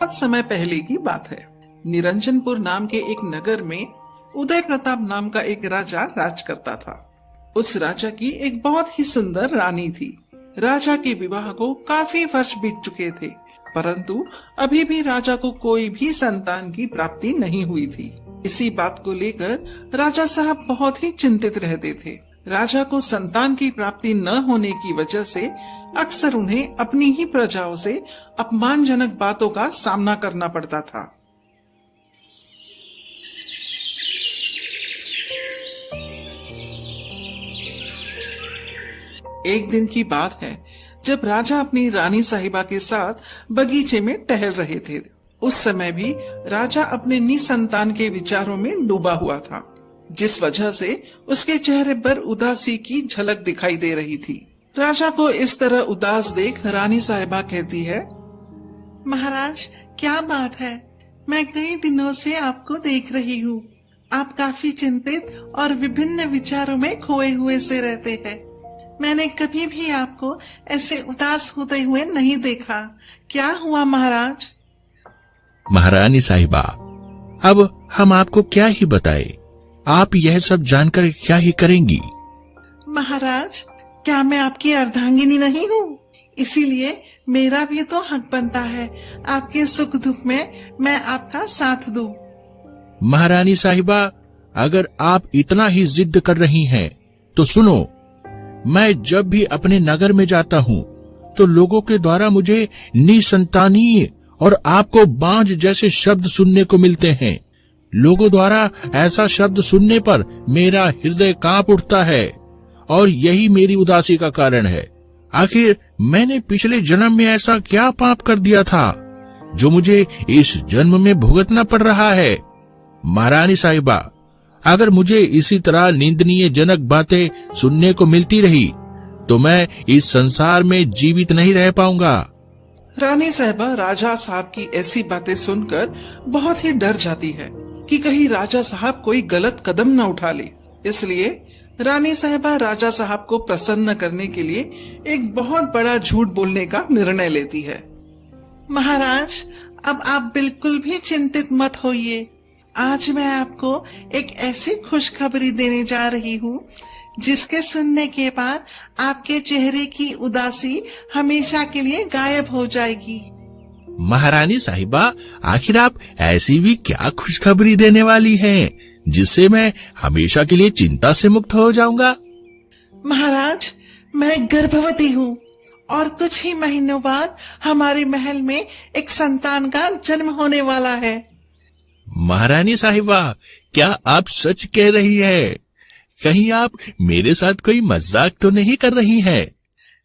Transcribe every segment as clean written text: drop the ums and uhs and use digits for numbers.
बहुत समय पहले की बात है। निरंजनपुर नाम के एक नगर में उदय प्रताप नाम का एक राजा राज करता था। उस राजा की एक बहुत ही सुंदर रानी थी। राजा के विवाह को काफी वर्ष बीत चुके थे, परंतु अभी भी राजा को कोई भी संतान की प्राप्ति नहीं हुई थी। इसी बात को लेकर राजा साहब बहुत ही चिंतित रहते थे। राजा को संतान की प्राप्ति न होने की वजह से अक्सर उन्हें अपनी ही प्रजाओं से अपमानजनक बातों का सामना करना पड़ता था। एक दिन की बात है, जब राजा अपनी रानी साहिबा के साथ बगीचे में टहल रहे थे। उस समय भी राजा अपने निसंतान के विचारों में डूबा हुआ था, जिस वजह से उसके चेहरे पर उदासी की झलक दिखाई दे रही थी। राजा को इस तरह उदास देख रानी साहिबा कहती है, महाराज, क्या बात है? मैं कई दिनों से आपको देख रही हूँ। आप काफी चिंतित और विभिन्न विचारों में खोए हुए से रहते हैं। मैंने कभी भी आपको ऐसे उदास होते हुए नहीं देखा। क्या हुआ महाराज? महारानी साहिबा, अब हम आपको क्या ही बताएं? आप यह सब जानकर क्या ही करेंगी? महाराज, क्या मैं आपकी अर्धांगिनी नहीं हूँ? इसीलिए मेरा भी तो हक बनता है आपके सुख दुख में मैं आपका साथ दूं। महारानी साहिबा, अगर आप इतना ही जिद कर रही हैं, तो सुनो। मैं जब भी अपने नगर में जाता हूँ तो लोगों के द्वारा मुझे निसंतानीय और आपको बांझ जैसे शब्द सुनने को मिलते हैं। लोगों द्वारा ऐसा शब्द सुनने पर मेरा हृदय कांप उठता है और यही मेरी उदासी का कारण है। आखिर मैंने पिछले जन्म में ऐसा क्या पाप कर दिया था जो मुझे इस जन्म में भुगतना पड़ रहा है? महारानी साहिबा, अगर मुझे इसी तरह निंदनीय जनक बातें सुनने को मिलती रही तो मैं इस संसार में जीवित नहीं रह पाऊंगा। रानी साहिबा राजा साहब की ऐसी बातें सुनकर बहुत ही डर जाती है कि कहीं राजा साहब कोई गलत कदम न उठा ले। इसलिए रानी साहिबा राजा साहब को प्रसन्न करने के लिए एक बहुत बड़ा झूठ बोलने का निर्णय लेती है। महाराज, अब आप बिल्कुल भी चिंतित मत होइए। आज मैं आपको एक ऐसी खुशखबरी देने जा रही हूँ जिसके सुनने के बाद आपके चेहरे की उदासी हमेशा के लिए गायब हो जाएगी। महारानी साहिबा, आखिर आप ऐसी भी क्या खुशखबरी देने वाली हैं जिससे मैं हमेशा के लिए चिंता से मुक्त हो जाऊंगा? महाराज, मैं गर्भवती हूँ और कुछ ही महीनों बाद हमारे महल में एक संतान का जन्म होने वाला है। महारानी साहिबा, क्या आप सच कह रही हैं? कहीं आप मेरे साथ कोई मजाक तो नहीं कर रही हैं?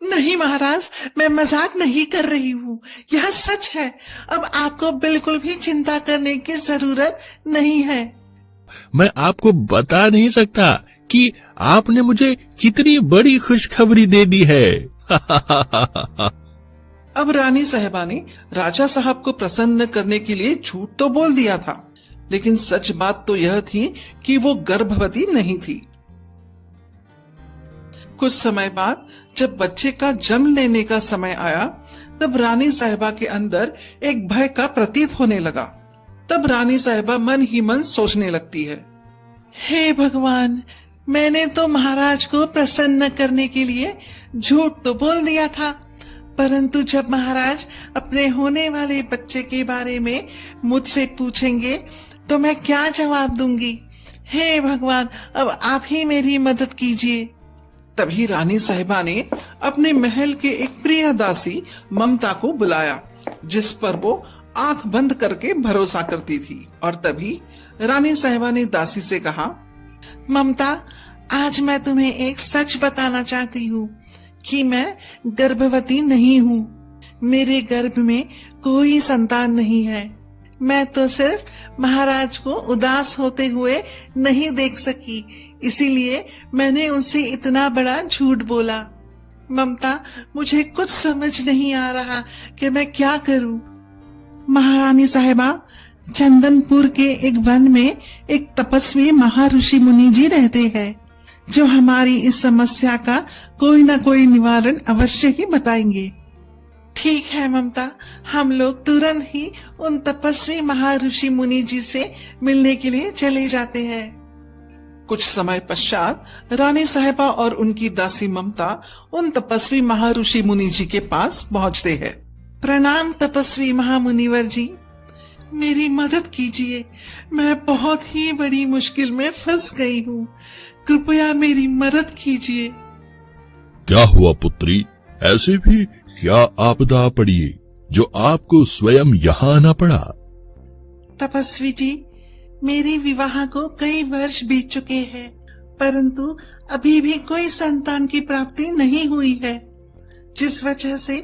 नहीं महाराज, मैं मजाक नहीं कर रही हूँ, यह सच है। अब आपको बिल्कुल भी चिंता करने की जरूरत नहीं है। मैं आपको बता नहीं सकता कि आपने मुझे कितनी बड़ी खुशखबरी दे दी है। अब रानी साहिबा ने राजा साहब को प्रसन्न करने के लिए झूठ तो बोल दिया था, लेकिन सच बात तो यह थी कि वो गर्भवती नहीं थी। कुछ समय बाद जब बच्चे का जन्म लेने का समय आया, तब रानी साहिबा के अंदर एक भय का प्रतीत होने लगा। तब रानी साहिबा मन ही मन सोचने लगती है, हे भगवान, मैंने तो महाराज को प्रसन्न करने के लिए झूठ तो बोल दिया था, परंतु जब महाराज अपने होने वाले बच्चे के बारे में मुझसे पूछेंगे तो मैं क्या जवाब दूंगी? हे भगवान, अब आप ही मेरी मदद कीजिए। तभी रानी साहिबा ने अपने महल के एक प्रिय दासी ममता को बुलाया, जिस पर वो आंख बंद करके भरोसा करती थी। और तभी रानी साहिबा ने दासी से कहा, ममता, आज मैं तुम्हें एक सच बताना चाहती हूँ कि मैं गर्भवती नहीं हूँ। मेरे गर्भ में कोई संतान नहीं है। मैं तो सिर्फ महाराज को उदास होते हुए नहीं देख सकी, इसीलिए मैंने उनसे इतना बड़ा झूठ बोला। ममता, मुझे कुछ समझ नहीं आ रहा कि मैं क्या करूं। महारानी साहिबा, चंदनपुर के एक वन में एक तपस्वी महर्षि मुनि जी रहते हैं, जो हमारी इस समस्या का कोई ना कोई निवारण अवश्य ही बताएंगे। ठीक है ममता, हम लोग तुरंत ही उन तपस्वी महर्षि मुनि जी से मिलने के लिए चले जाते हैं। कुछ समय पश्चात रानी साहिबा और उनकी दासी ममता उन तपस्वी महर्षि मुनि जी के पास पहुंचते हैं। प्रणाम तपस्वी महामुनिवर जी, मेरी मदद कीजिए, मैं बहुत ही बड़ी मुश्किल में फंस गई हूँ, कृपया मेरी मदद कीजिए। क्या हुआ पुत्री, ऐसी भी क्या आपदा पड़ी जो आपको स्वयं यहाँ आना पड़ा? तपस्वी जी, मेरी विवाह को कई वर्ष बीत चुके हैं, परंतु अभी भी कोई संतान की प्राप्ति नहीं हुई है, जिस वजह से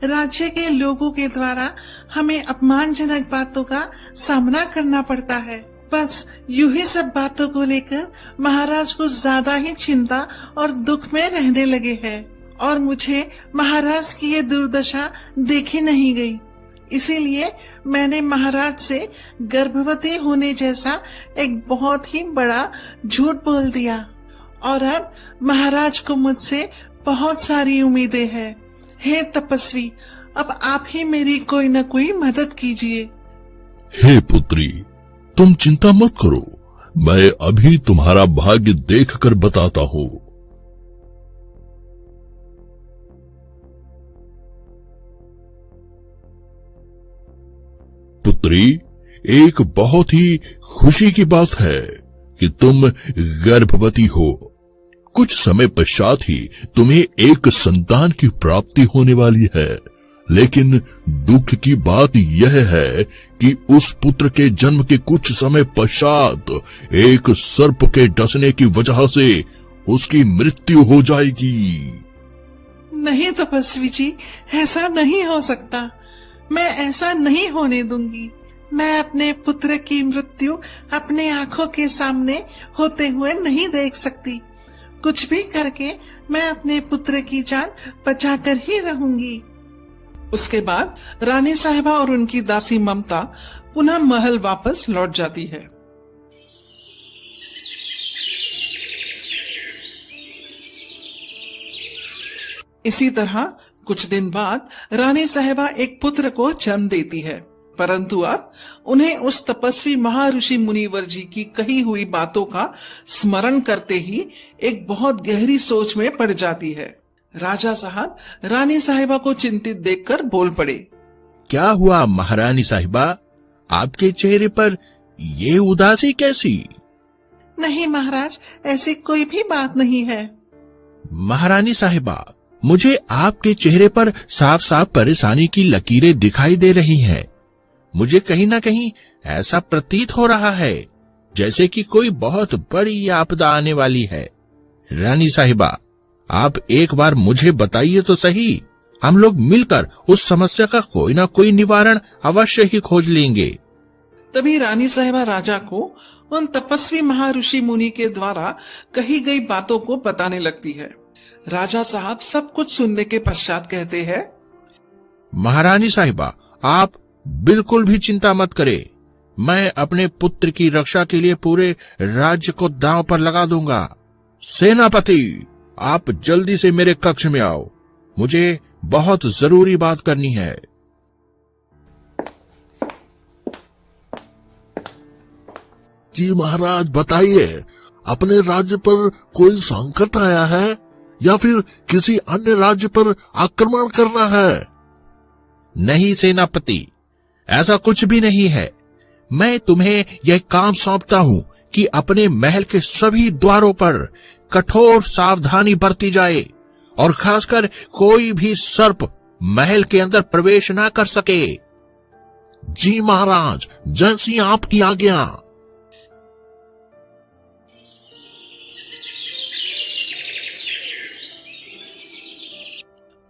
राज्य के लोगों के द्वारा हमें अपमानजनक बातों का सामना करना पड़ता है। बस यूं ही सब बातों को लेकर महाराज को ज्यादा ही चिंता और दुख में रहने लगे हैं, और मुझे महाराज की ये दुर्दशा देखी नहीं गई। इसीलिए मैंने महाराज से गर्भवती होने जैसा एक बहुत ही बड़ा झूठ बोल दिया, और अब महाराज को मुझसे बहुत सारी उम्मीदें हैं। हे तपस्वी, अब आप ही मेरी कोई न कोई मदद कीजिए। हे पुत्री, तुम चिंता मत करो, मैं अभी तुम्हारा भाग्य देखकर बताता हूँ। पुत्री, एक बहुत ही खुशी की बात है कि तुम गर्भवती हो। कुछ समय पश्चात ही तुम्हें एक संतान की प्राप्ति होने वाली है, लेकिन दुख की बात यह है कि उस पुत्र के जन्म के कुछ समय पश्चात एक सर्प के डसने की वजह से उसकी मृत्यु हो जाएगी। नहीं तपस्वी जी, ऐसा नहीं हो सकता, मैं ऐसा नहीं होने दूंगी। मैं अपने पुत्र की मृत्यु अपने आंखों के सामने होते हुए नहीं देख सकती। कुछ भी करके मैं अपने पुत्र की जान बचाकर ही रहूंगी। उसके बाद रानी साहिबा और उनकी दासी ममता पुनः महल वापस लौट जाती है। इसी तरह कुछ दिन बाद रानी साहिबा एक पुत्र को जन्म देती है, परंतु अब उन्हें उस तपस्वी महर्षि मुनिवर जी की कही हुई बातों का स्मरण करते ही एक बहुत गहरी सोच में पड़ जाती है। राजा साहब रानी साहिबा को चिंतित देखकर बोल पड़े। क्या हुआ महारानी साहिबा, आपके चेहरे पर ये उदासी कैसी? नहीं महाराज, ऐसी कोई भी बात नहीं है। महारानी साहिबा, मुझे आपके चेहरे पर साफ साफ परेशानी की लकीरें दिखाई दे रही हैं। मुझे कहीं ना कहीं ऐसा प्रतीत हो रहा है जैसे कि कोई बहुत बड़ी आपदा आने वाली है। रानी साहिबा, आप एक बार मुझे बताइए तो सही, हम लोग मिलकर उस समस्या का कोई ना कोई निवारण अवश्य ही खोज लेंगे। तभी रानी साहिबा राजा को उन तपस्वी महर्षि मुनि के द्वारा कही गई बातों को बताने लगती है। राजा साहब सब कुछ सुनने के पश्चात कहते हैं, महारानी साहिबा, आप बिल्कुल भी चिंता मत करें, मैं अपने पुत्र की रक्षा के लिए पूरे राज्य को दांव पर लगा दूंगा। सेनापति, आप जल्दी से मेरे कक्ष में आओ, मुझे बहुत जरूरी बात करनी है। जी महाराज, बताइए, अपने राज्य पर कोई संकट आया है या फिर किसी अन्य राज्य पर आक्रमण करना है? नहीं सेनापति, ऐसा कुछ भी नहीं है। मैं तुम्हें यह काम सौंपता हूँ कि अपने महल के सभी द्वारों पर कठोर सावधानी बरती जाए और खासकर कोई भी सर्प महल के अंदर प्रवेश ना कर सके। जी महाराज, जैसी आपकी आज्ञा।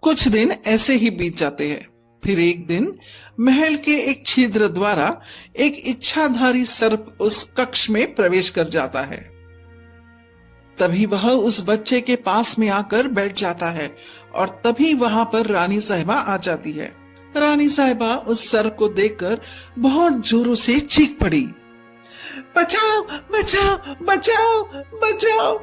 कुछ दिन ऐसे ही बीत जाते हैं। फिर एक दिन महल के एक छिद्र द्वारा एक इच्छाधारी सर्प उस कक्ष में प्रवेश कर जाता है। तभी वह उस बच्चे के पास में आकर बैठ जाता है और तभी वहां पर रानी साहिबा आ जाती है। रानी साहिबा उस सर्प को देखकर बहुत जोरों से चीख पड़ी, बचाओ बचाओ बचाओ बचाओ।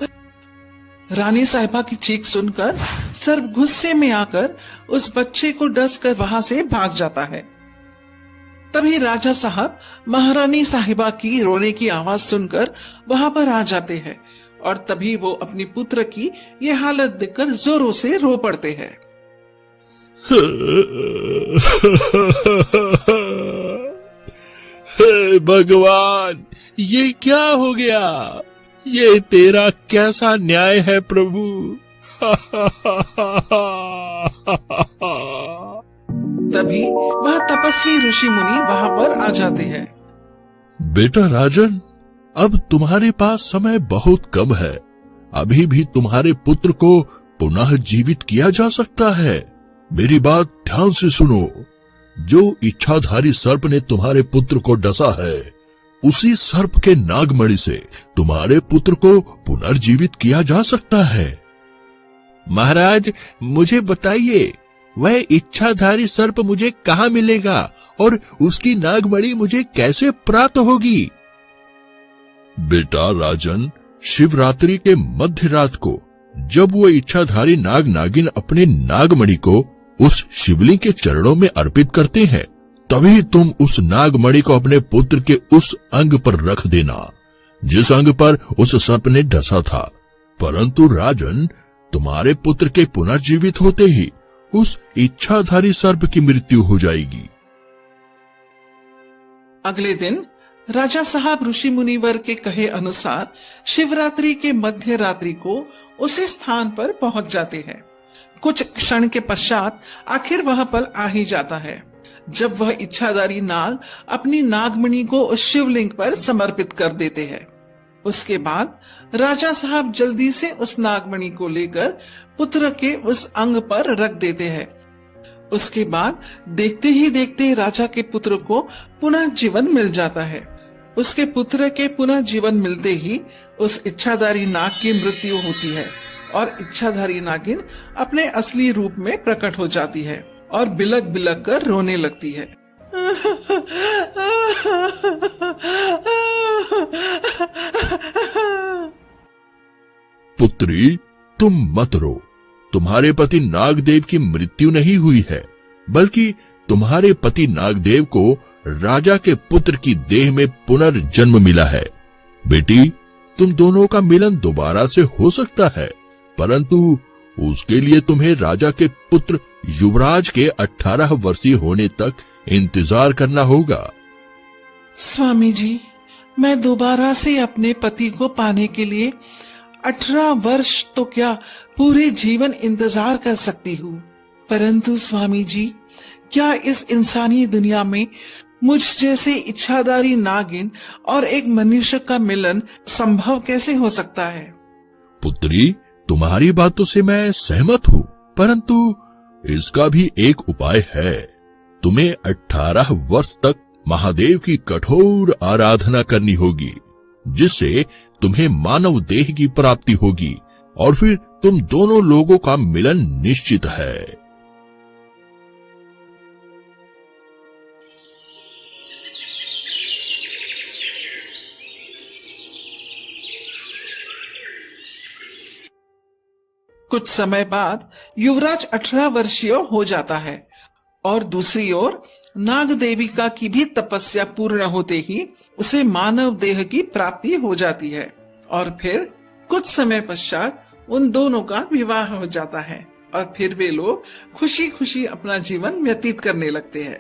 रानी साहिबा की चीख सुनकर सर्प गुस्से में आकर उस बच्चे को डसकर वहां से भाग जाता है। तभी राजा साहब महारानी साहिबा की रोने की आवाज सुनकर वहां पर आ जाते हैं और तभी वो अपनी पुत्र की ये हालत देखकर जोरों से रो पड़ते हैं। हे भगवान, ये क्या हो गया? ये तेरा कैसा न्याय है प्रभु? तभी वह तपस्वी ऋषि मुनि वहां पर आ जाते हैं। बेटा राजन, अब तुम्हारे पास समय बहुत कम है। अभी भी तुम्हारे पुत्र को पुनः जीवित किया जा सकता है। मेरी बात ध्यान से सुनो। जो इच्छाधारी सर्प ने तुम्हारे पुत्र को डसा है, उसी सर्प के नागमणि से तुम्हारे पुत्र को पुनर्जीवित किया जा सकता है। महाराज, मुझे बताइए, वह इच्छाधारी सर्प मुझे कहाँ मिलेगा और उसकी नागमणि मुझे कैसे प्राप्त होगी? बेटा राजन, शिवरात्रि के मध्य रात को जब वो इच्छाधारी नाग नागिन अपने नागमणि को उस शिवलिंग के चरणों में अर्पित करते हैं, तभी तुम उस नागमणि को अपने पुत्र के उस अंग पर रख देना जिस अंग पर उस सर्प ने डसा था। परंतु राजन, तुम्हारे पुत्र के पुनर्जीवित होते ही उस इच्छाधारी सर्प की मृत्यु हो जाएगी। अगले दिन राजा साहब ऋषि मुनिवर के कहे अनुसार शिवरात्रि के मध्य रात्रि को उसी स्थान पर पहुंच जाते हैं। कुछ क्षण के पश्चात आखिर वह पल आ ही जाता है जब वह इच्छाधारी नाग अपनी नागमणि को उस शिवलिंग पर समर्पित कर देते हैं। उसके बाद राजा साहब जल्दी से उस नागमणि को लेकर पुत्र के उस अंग पर रख देते हैं। उसके बाद देखते ही देखते राजा के पुत्र को पुनः जीवन मिल जाता है। उसके पुत्र के पुनः जीवन मिलते ही उस इच्छाधारी नाग की मृत्यु होती है और इच्छाधारी नागिन अपने असली रूप में प्रकट हो जाती है और बिलक बिलक कर रोने लगती है। पुत्री, तुम मत रो। तुम्हारे पति नागदेव की मृत्यु नहीं हुई है, बल्कि तुम्हारे पति नागदेव को राजा के पुत्र की देह में पुनर्जन्म मिला है। बेटी, तुम दोनों का मिलन दोबारा से हो सकता है, परंतु उसके लिए तुम्हें राजा के पुत्र युवराज के 18 वर्षीय होने तक इंतजार करना होगा। स्वामी जी, मैं दोबारा से अपने पति को पाने के लिए 18 वर्ष तो क्या पूरे जीवन इंतजार कर सकती हूँ। परंतु स्वामी जी, क्या इस इंसानी दुनिया में मुझ जैसे इच्छाधारी नागिन और एक मनुष्य का मिलन संभव कैसे हो सकता है? पुत्री, तुम्हारी बातों से मैं सहमत हूँ, परंतु इसका भी एक उपाय है। तुम्हें 18 वर्ष तक महादेव की कठोर आराधना करनी होगी, जिससे तुम्हें मानव देह की प्राप्ति होगी और फिर तुम दोनों लोगों का मिलन निश्चित है। कुछ समय बाद युवराज 18 वर्षीय हो जाता है और दूसरी ओर नाग देविका की भी तपस्या पूर्ण होते ही उसे मानव देह की प्राप्ति हो जाती है और फिर कुछ समय पश्चात उन दोनों का विवाह हो जाता है और फिर वे लोग खुशी खुशी अपना जीवन व्यतीत करने लगते हैं।